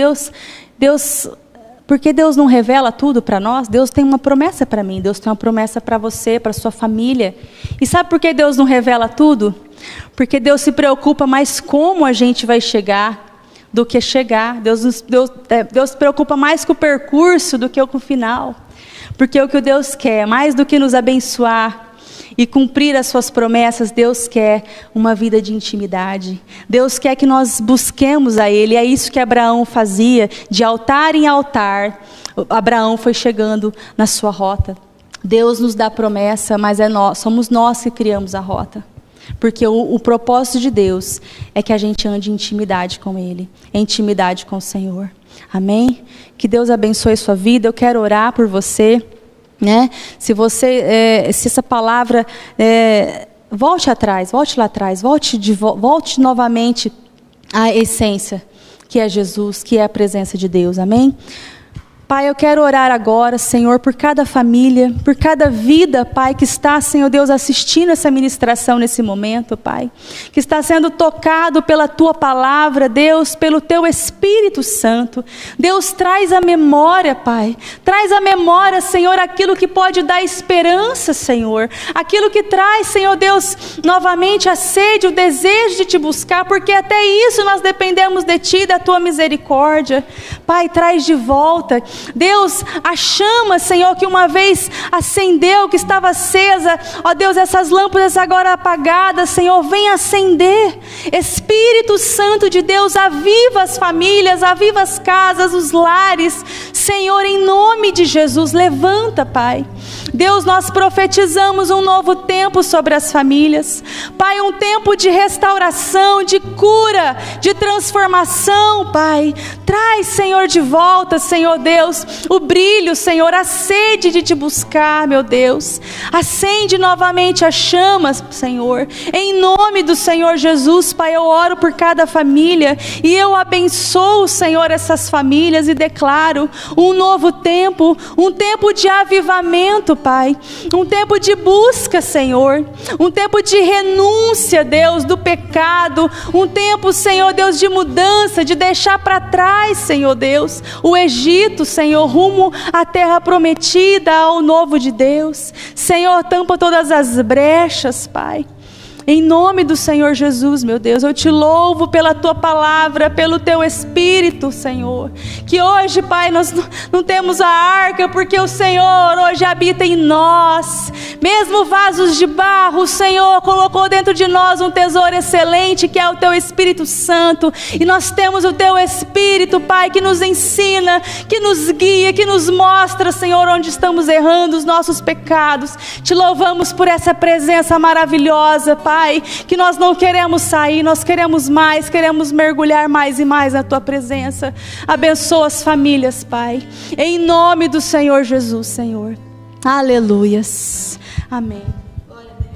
Porque Deus não revela tudo para nós? Deus tem uma promessa para mim, Deus tem uma promessa para você, para sua família. E sabe por que Deus não revela tudo? Porque Deus se preocupa mais como a gente vai chegar do que chegar. Deus se preocupa mais com o percurso do que com o final. Porque o que Deus quer, mais do que nos abençoar e cumprir as suas promessas, Deus quer uma vida de intimidade. Deus quer que nós busquemos a Ele. É isso que Abraão fazia, de altar em altar. Abraão foi chegando na sua rota. Deus nos dá promessa, mas somos nós que criamos a rota. Porque o propósito de Deus é que a gente ande em intimidade com Ele, em intimidade com o Senhor. Amém? Que Deus abençoe a sua vida. Eu quero orar por você. Né? Se essa palavra, volte lá atrás, volte novamente à essência, que é Jesus, que é a presença de Deus, amém? Pai, eu quero orar agora, Senhor, por cada família, por cada vida, Pai, que está, Senhor Deus, assistindo essa ministração nesse momento, Pai, que está sendo tocado pela Tua palavra, Deus, pelo Teu Espírito Santo. Deus, traz a memória, Pai, traz a memória, Senhor, aquilo que pode dar esperança, Senhor, aquilo que traz, Senhor Deus, novamente a sede, o desejo de Te buscar, porque até isso nós dependemos de Ti, da Tua misericórdia. Pai, traz de volta, Deus, a chama, Senhor, que uma vez acendeu, que estava acesa, ó Deus, essas lâmpadas agora apagadas, Senhor, vem acender. Espírito Santo de Deus, aviva as famílias, aviva as casas, os lares, Senhor, em nome de Jesus, levanta, Pai. Deus, nós profetizamos um novo tempo sobre as famílias, Pai, um tempo de restauração, de cura, de transformação, Pai. Traz, Senhor, de volta, Senhor Deus, o brilho, Senhor, a sede de Te buscar, meu Deus. Acende novamente as chamas, Senhor, em nome do Senhor Jesus, Pai. Eu oro por cada família e eu abençoo, Senhor, essas famílias e declaro um novo tempo, um tempo de avivamento, Pai, um tempo de busca, Senhor, um tempo de renúncia, Deus, do pecado, um tempo, Senhor Deus, de mudança, de deixar para trás, Senhor Deus, o Egito, Senhor, rumo à terra prometida, ao novo de Deus. Senhor, tampa todas as brechas, Pai. Em nome do Senhor Jesus, meu Deus, eu Te louvo pela Tua palavra, pelo Teu Espírito, Senhor. Que hoje, Pai, nós não temos a arca, porque o Senhor hoje habita em nós. Mesmo vasos de barro, o Senhor colocou dentro de nós um tesouro excelente, que é o Teu Espírito Santo. E nós temos o Teu Espírito, Pai, que nos ensina, que nos guia, que nos mostra, Senhor, onde estamos errando, os nossos pecados. Te louvamos por essa presença maravilhosa, Pai. Que nós não queremos sair, nós queremos mais, queremos mergulhar mais e mais na Tua presença. Abençoa as famílias, Pai, em nome do Senhor Jesus, Senhor. Aleluias, amém. Glória a Deus.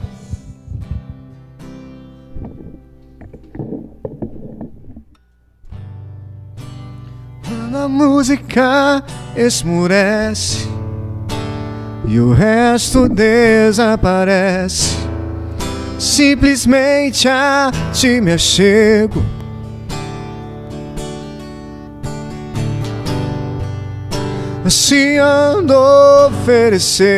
Quando a música esmurece e o resto desaparece, simplesmente a Ti me achego, ansiando oferecer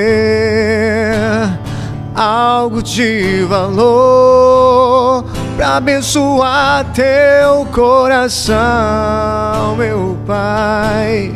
algo de valor para abençoar Teu coração, meu Pai.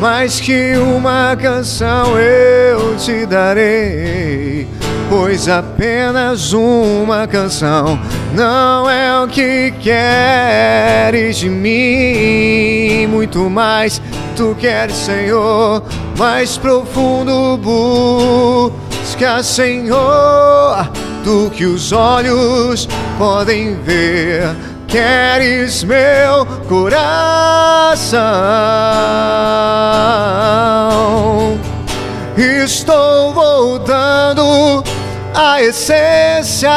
Mais que uma canção eu Te darei, pois apenas uma canção não é o que queres de mim. Muito mais Tu queres, Senhor, mais profundo busca, Senhor, do que os olhos podem ver. Queres meu coração. Estou voltando a essência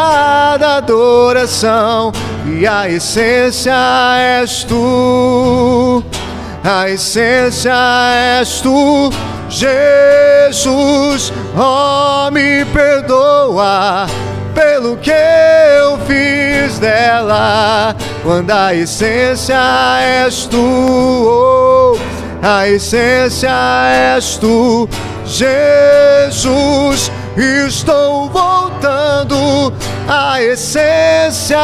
da adoração, e a essência és tu, a essência és tu, Jesus. Oh, me perdoa pelo que eu fiz dela, quando a essência és tu, oh, a essência és tu, Jesus. Estou voltando à essência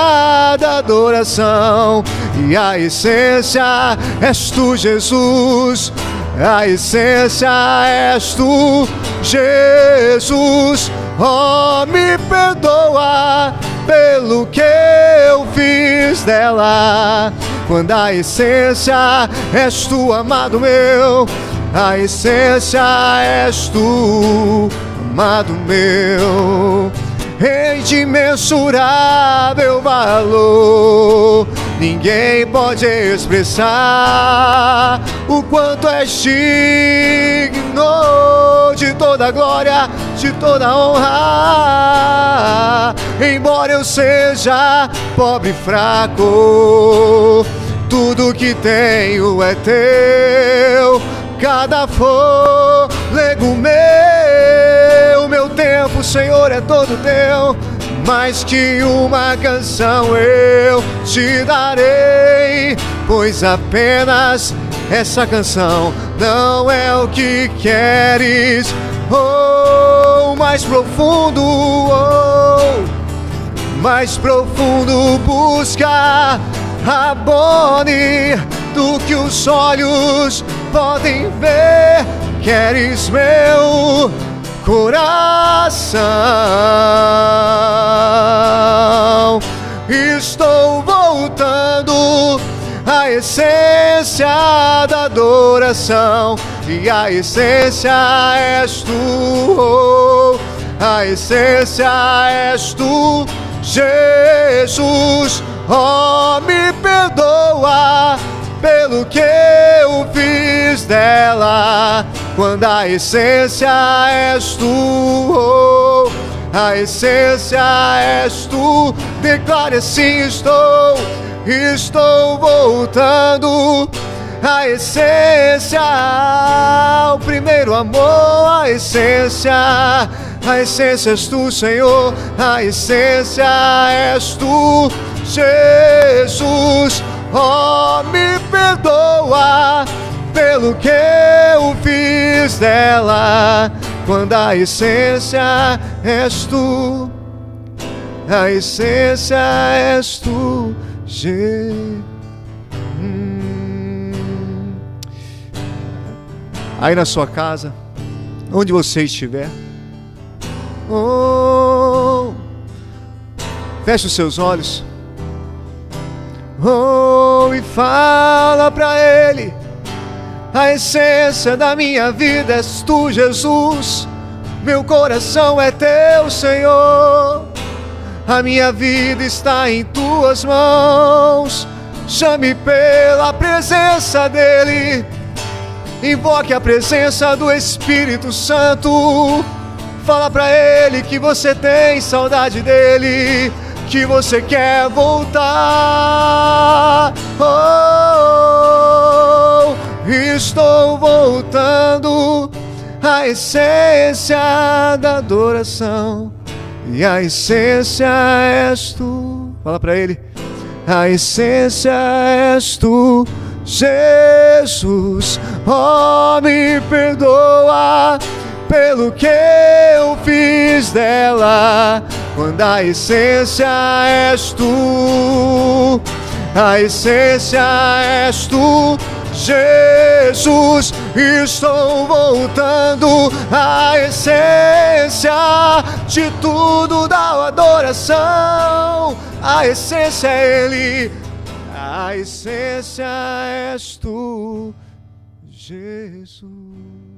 da adoração, e a essência és tu, Jesus. A essência és tu, Jesus. Oh, me perdoa pelo que eu fiz dela, quando a essência és tu, amado meu. A essência és tu, amado meu. Em de imensurável valor, ninguém pode expressar o quanto és digno de toda glória, de toda honra. Embora eu seja pobre e fraco, tudo que tenho é teu. Cada fôlego meu tempo, Senhor, é todo teu. Mais que uma canção eu te darei, pois apenas essa canção não é o que queres. Oh, mais profundo, oh, mais profundo busca, abone do que os olhos podem ver. Queres meu coração. Estou voltando à essência da adoração, e a essência és tu, oh, a essência és tu, Jesus. Oh, me perdoa pelo que eu fiz dela, quando a essência és tu, oh, a essência és tu. Declare assim: estou voltando à essência, o primeiro amor, a essência és tu, Senhor, a essência és tu, Jesus. Oh, me perdoa pelo que eu fiz dela, quando a essência és tu, a essência és tu, Aí na sua casa, onde você estiver, oh, feche os seus olhos, oh, e fala pra Ele: a essência da minha vida és tu, Jesus. Meu coração é teu, Senhor. A minha vida está em tuas mãos. Chame pela presença dEle. Invoque a presença do Espírito Santo. Fala pra Ele que você tem saudade dEle, que você quer voltar. Oh, estou voltando à essência da adoração, e a essência és tu. Fala pra Ele: a essência és tu, Jesus. Oh, me perdoa pelo que eu fiz dela, quando a essência és tu, a essência és tu, Jesus. Estou voltando à essência de tudo da adoração. A essência é Ele, a essência és tu, Jesus.